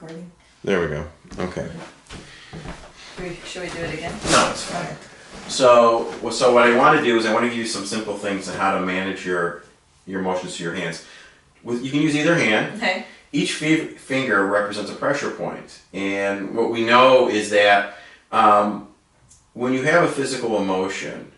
recording. There we go. Okay. Should we do it again? No, it's fine. So what I want to do is I want to give you some simple things on how to manage your motions to your hands. You can use either hand. Okay. Each finger represents a pressure point. And what we know is that when you have a physical emotion,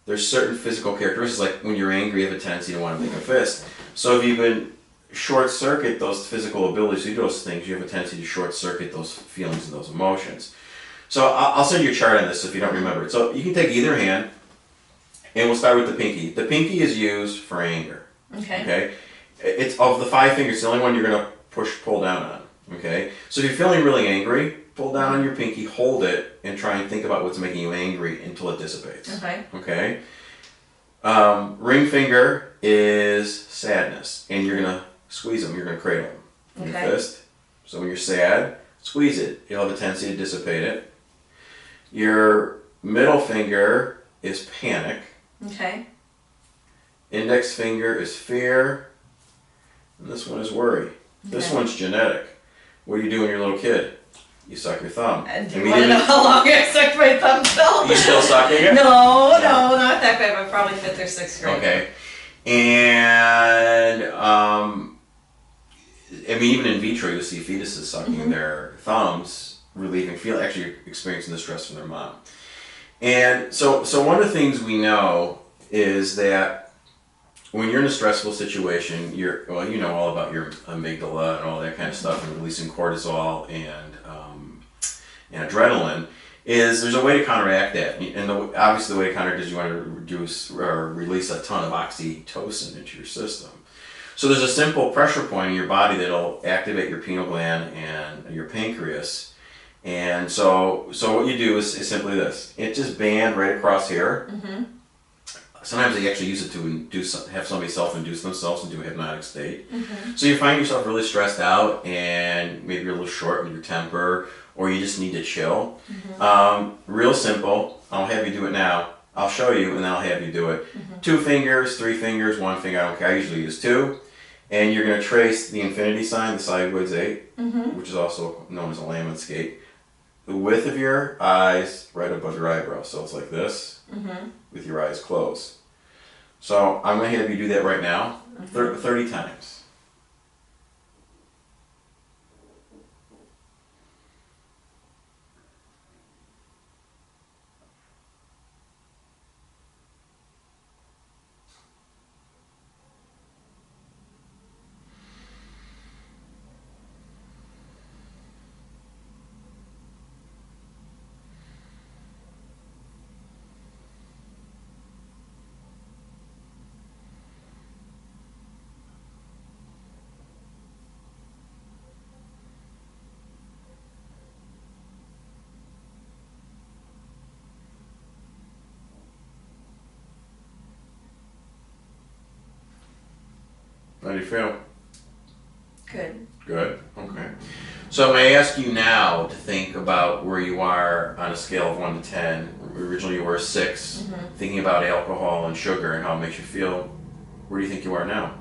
there's certain physical characteristics, like when you're angry, you have a tendency to want to make a fist. So if you can short-circuit those physical abilities to do those things, you have a tendency to short-circuit those feelings and those emotions. So I'll send you a chart on this if you don't remember it. So you can take either hand, and we'll start with the pinky. The pinky is used for anger. Okay? It's of the 5 fingers, the only one you're going to pull down on. Okay? So if you're feeling really angry, pull down on your pinky, hold it, and try and think about what's making you angry until it dissipates. Okay? Ring finger is sadness, and you're going to squeeze them, you're going to cradle them in your fist. So when you're sad, squeeze it. You'll have a tendency to dissipate it. Your middle finger is panic. Okay. Index finger is fear. And this one is worry. This one's genetic. What do you do when you're a little kid? You suck your thumb. Do you want to know how long I sucked my thumb till? You still sucking it? No, not that bad, but probably 5th or 6th grade. Okay. And I mean, even in vitro, you see fetuses sucking their thumbs, relieving, actually experiencing the stress from their mom. And so one of the things we know is that when you're in a stressful situation, you know all about your amygdala and all that kind of stuff, and releasing cortisol and adrenaline. There's a way to counteract that, and obviously the way to counteract is you want to reduce or release a ton of oxytocin into your system. So there's a simple pressure point in your body that'll activate your pineal gland and your pancreas. And so what you do is simply this. It just band right across here. Sometimes they actually use it to have somebody self-induce themselves into a hypnotic state. So you find yourself really stressed out and maybe you're a little short with your temper, or you just need to chill. Real simple. I'll have you do it now. I'll show you and then I'll have you do it. 2 fingers, 3 fingers, 1 finger, I don't care. I usually use 2. And you're going to trace the infinity sign, the sideways 8, which is also known as a Lamont skate. The width of your eyes right above your eyebrow. So it's like this, with your eyes closed. So I'm going to have you do that right now, 30 times. How do you feel? Good. Good? Okay. So I'm going to ask you now to think about where you are on a scale of 1 to 10. Originally you were a 6, thinking about alcohol and sugar and how it makes you feel. Where do you think you are now?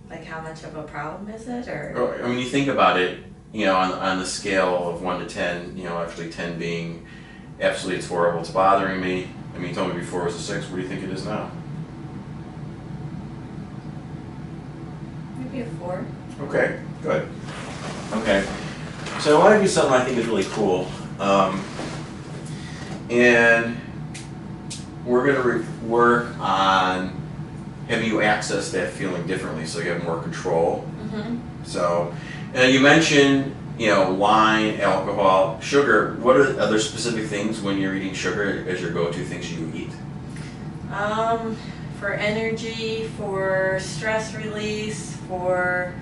Like how much of a problem is it, or? I mean, you think about it, on the scale of 1 to 10, actually 10 being absolutely it's horrible, it's bothering me. I mean, you told me before it was a 6. What do you think it is now? Maybe a 4. Okay, good. Okay, so I want to do something I think is really cool. And we're going to work on having you access that feeling differently so you have more control. So, you mentioned, wine, alcohol, sugar. What are other specific things when you're eating sugar as your go-to things you eat? For energy, for stress release, for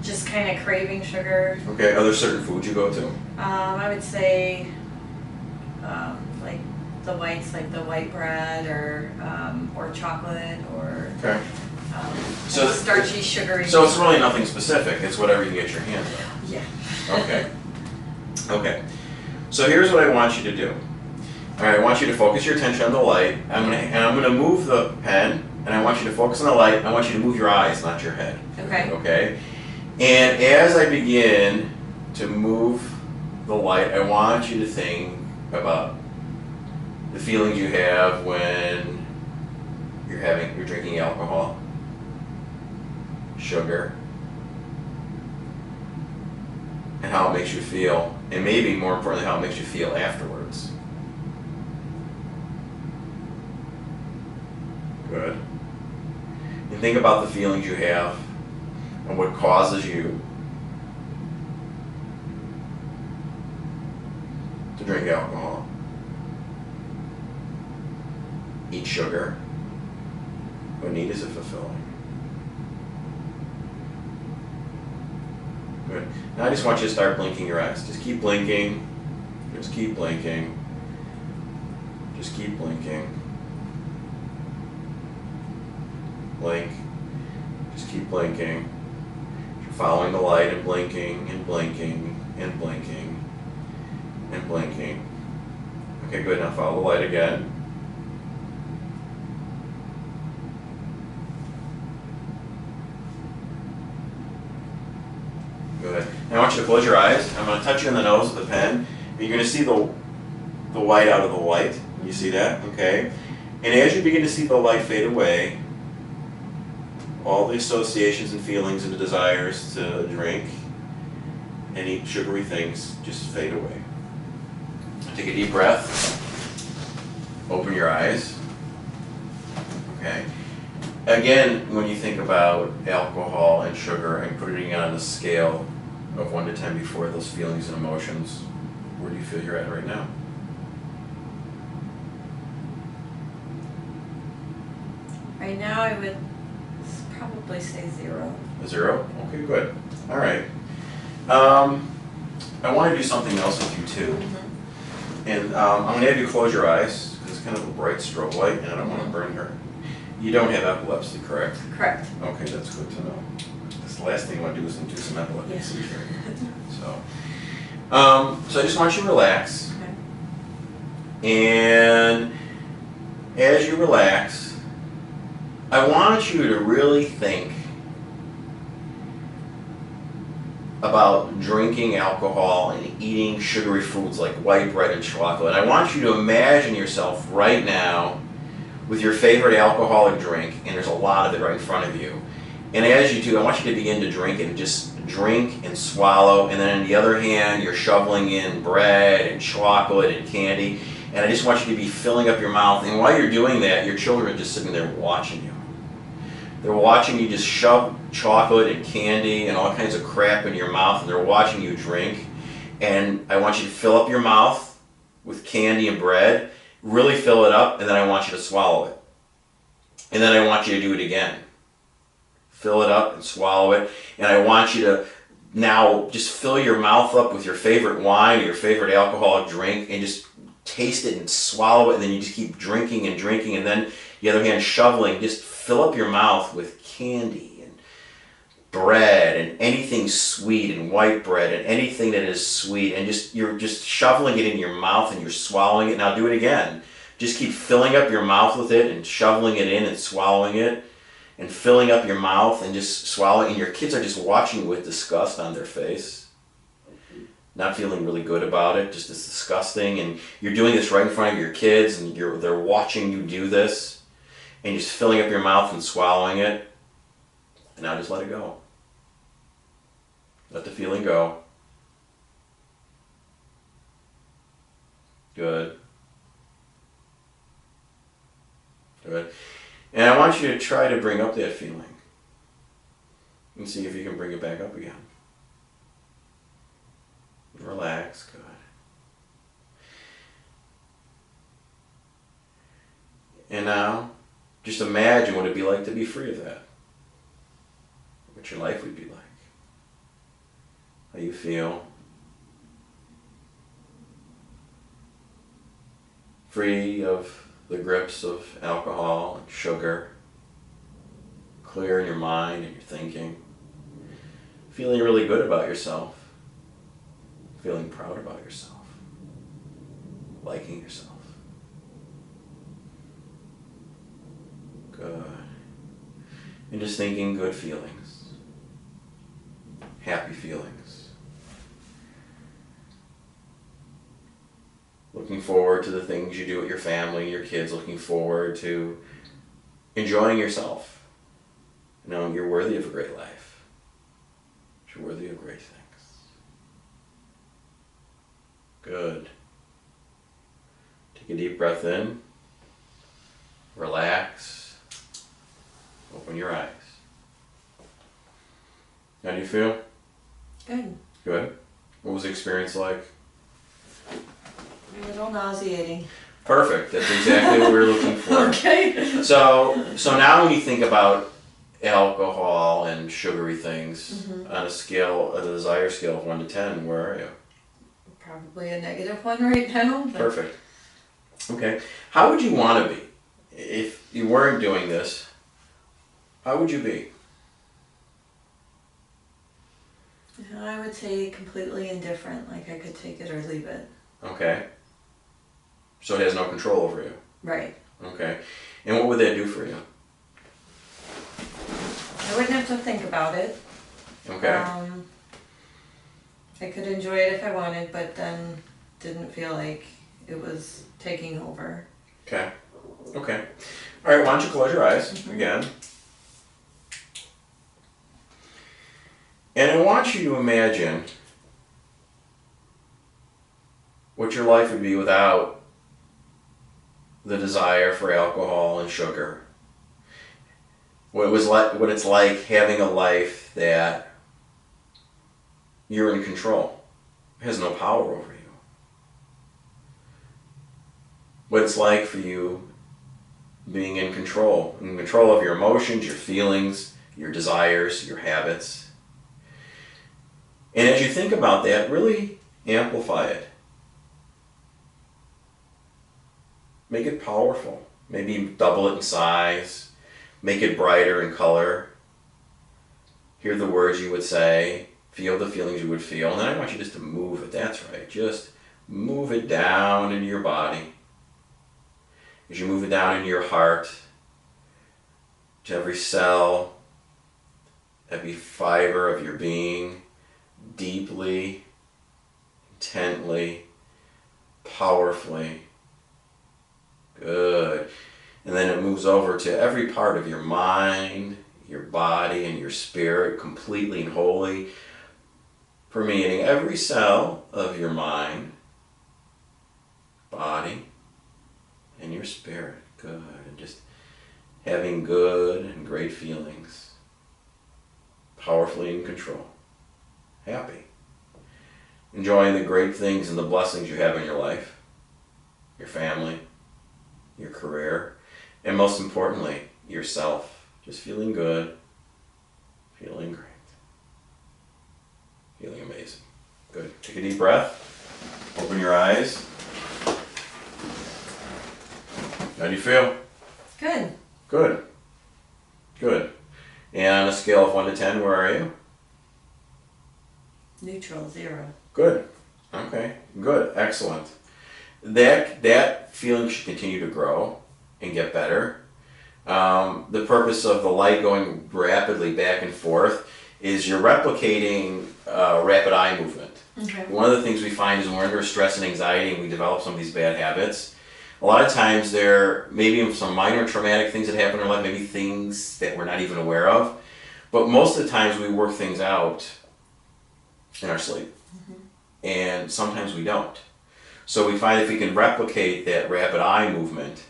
just kind of craving sugar. Okay, are there certain foods you go to? I would say, like the whites, like the white bread, or chocolate, or so starchy, sugary. So it's really nothing specific. It's whatever you get your hands on. Yeah. Okay. Okay. So here's what I want you to do. All right, I want you to focus your attention on the light. I'm gonna move the pen, and I want you to focus on the light. I want you to move your eyes, not your head. Okay. Okay? And as I begin to move the light, I want you to think about the feelings you have when you're drinking alcohol, sugar, and how it makes you feel, and maybe more importantly, how it makes you feel afterwards. Good. And think about the feelings you have and what causes you to drink alcohol, eat sugar. What need is it fulfilling? Good. Now I just want you to start blinking your eyes. Just keep blinking. Just keep blinking. Just keep blinking. Blink. Just keep blinking. You're following the light and blinking and blinking and blinking and blinking. Okay, good. Now follow the light again. Good. Now I want you to close your eyes. I'm going to touch you in the nose with the pen. You're going to see the white out of the light. You see that? Okay. And as you begin to see the light fade away, all the associations and feelings and the desires to drink and eat sugary things just fade away. Take a deep breath. Open your eyes. Okay. Again, when you think about alcohol and sugar and putting it on the scale of 1 to 10 before those feelings and emotions, where do you feel you're at right now? Right now I would probably say 0. A 0? Okay, good. All right. I want to do something else with you too. Mm-hmm. And I'm going to have you close your eyes because it's kind of a bright strobe light and I don't want to burn her. You don't have epilepsy, correct? Correct. Okay, that's good to know. That's the last thing you want to do is induce some epilepsy. Yes. So I just want you to relax. Okay. And as you relax, I want you to really think about drinking alcohol and eating sugary foods like white bread and chocolate. I want you to imagine yourself right now with your favorite alcoholic drink, and there's a lot of it right in front of you. And as you do, I want you to begin to drink and just drink and swallow, and then on the other hand, you're shoveling in bread and chocolate and candy, and I just want you to be filling up your mouth. And while you're doing that, your children are just sitting there watching you. They're watching you just shove chocolate and candy and all kinds of crap in your mouth, and they're watching you drink. And I want you to fill up your mouth with candy and bread, really fill it up, and then I want you to swallow it. And then I want you to do it again. Fill it up and swallow it. And I want you to now just fill your mouth up with your favorite wine or your favorite alcoholic drink and just taste it and swallow it, and then you just keep drinking and drinking, and then the other hand shoveling. Just fill up your mouth with candy and bread and anything sweet and white bread and anything that is sweet, and you're just shoveling it in your mouth and you're swallowing it. Now do it again. Just keep filling up your mouth with it and shoveling it in and swallowing it and filling up your mouth and just swallowing, and your kids are just watching you with disgust on their face, not feeling really good about it, just it's disgusting, and you're doing this right in front of your kids and they're watching you do this, and you're just filling up your mouth and swallowing it, and now just let it go. Let the feeling go. Good. Good. And I want you to try to bring up that feeling and see if you can bring it back up again. Relax, good. And now, just imagine what it'd be like to be free of that. What your life would be like. How you feel. Free of the grips of alcohol and sugar. Clear in your mind and your thinking. Feeling really good about yourself. Feeling proud about yourself. Liking yourself. and just thinking good feelings, happy feelings. Looking forward to the things you do with your family, your kids, looking forward to enjoying yourself. Knowing you're worthy of a great life. You're worthy of great things. Good. Take a deep breath in. Relax. Open your eyes. How do you feel? Good. Good. What was the experience like? A little nauseating. Perfect. That's exactly what we were looking for. Okay. So now when you think about alcohol and sugary things, on a desire scale of 1 to 10, where are you? Probably a -1 right now. But Perfect. Okay. How would you want to be? If you weren't doing this, how would you be? I would say completely indifferent, like I could take it or leave it. Okay. So it has no control over you. Right. Okay. And what would that do for you? I wouldn't have to think about it. Okay. I could enjoy it if I wanted, but then didn't feel like it was taking over. Okay. Okay. All right, why don't you close your eyes again. And I want you to imagine what your life would be without the desire for alcohol and sugar. What it's like having a life that you're in control. It has no power over you. What it's like for you being in control of your emotions, your feelings, your desires, your habits. And as you think about that, really amplify it. Make it powerful. Maybe double it in size. Make it brighter in color. Hear the words you would say. Feel the feelings you would feel. And then I want you just to move it. That's right. Just move it down into your body. As you move it down into your heart, to every cell, every fiber of your being, deeply, intently, powerfully. Good. And then it moves over to every part of your mind, your body, and your spirit, completely and wholly, permeating every cell of your mind, body, and your spirit. Good. And just having good and great feelings, powerfully in control, happy, enjoying the great things and the blessings you have in your life, your family, your career, and most importantly, yourself. Just feeling good, feeling great, feeling amazing. Good. Take a deep breath. Open your eyes. How do you feel? Good. Good. Good. And on a scale of 1 to 10, where are you? Neutral, 0. Good. Okay. Good. Excellent. That feeling should continue to grow and get better. The purpose of the light going rapidly back and forth is you're replicating rapid eye movement. Okay. One of the things we find is when we're under stress and anxiety and we develop some of these bad habits, a lot of times there may be some minor traumatic things that happen in our life, maybe things that we're not even aware of, but most of the times we work things out in our sleep. And sometimes we don't. So we find if we can replicate that rapid eye movement,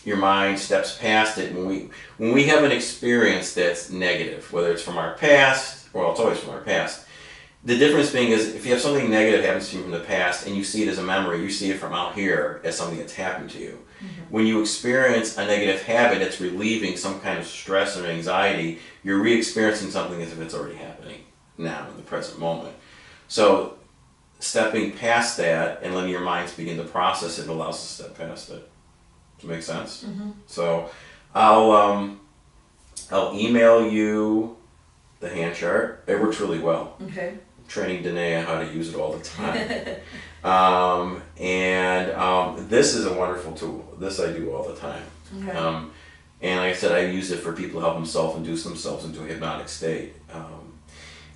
your mind steps past it. When we have an experience that's negative, whether it's from our past, well, it's always from our past. The difference being is if you have something negative happens to you from the past and you see it as a memory, you see it from out here as something that's happened to you. When you experience a negative habit that's relieving some kind of stress or anxiety, you're re-experiencing something as if it's already happening now in the present moment. So stepping past that and letting your minds begin to process it allows us to step past it. Does it make sense? So I'll email you the hand chart. It works really well. Okay. I'm training Danae how to use it all the time. This is a wonderful tool. This I do all the time. Okay. And like I said, I use it for people to help them self-induce themselves into a hypnotic state.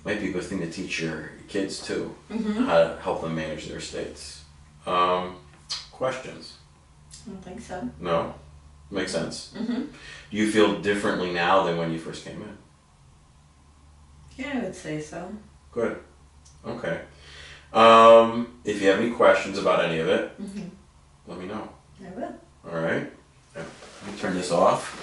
Might be a good thing to teach your kids too, how to help them manage their states. Questions? I don't think so. No? Makes sense. Mm-hmm. Do you feel differently now than when you first came in? Yeah, I would say so. Good. Okay. If you have any questions about any of it, let me know. I will. All right. Let me turn this off.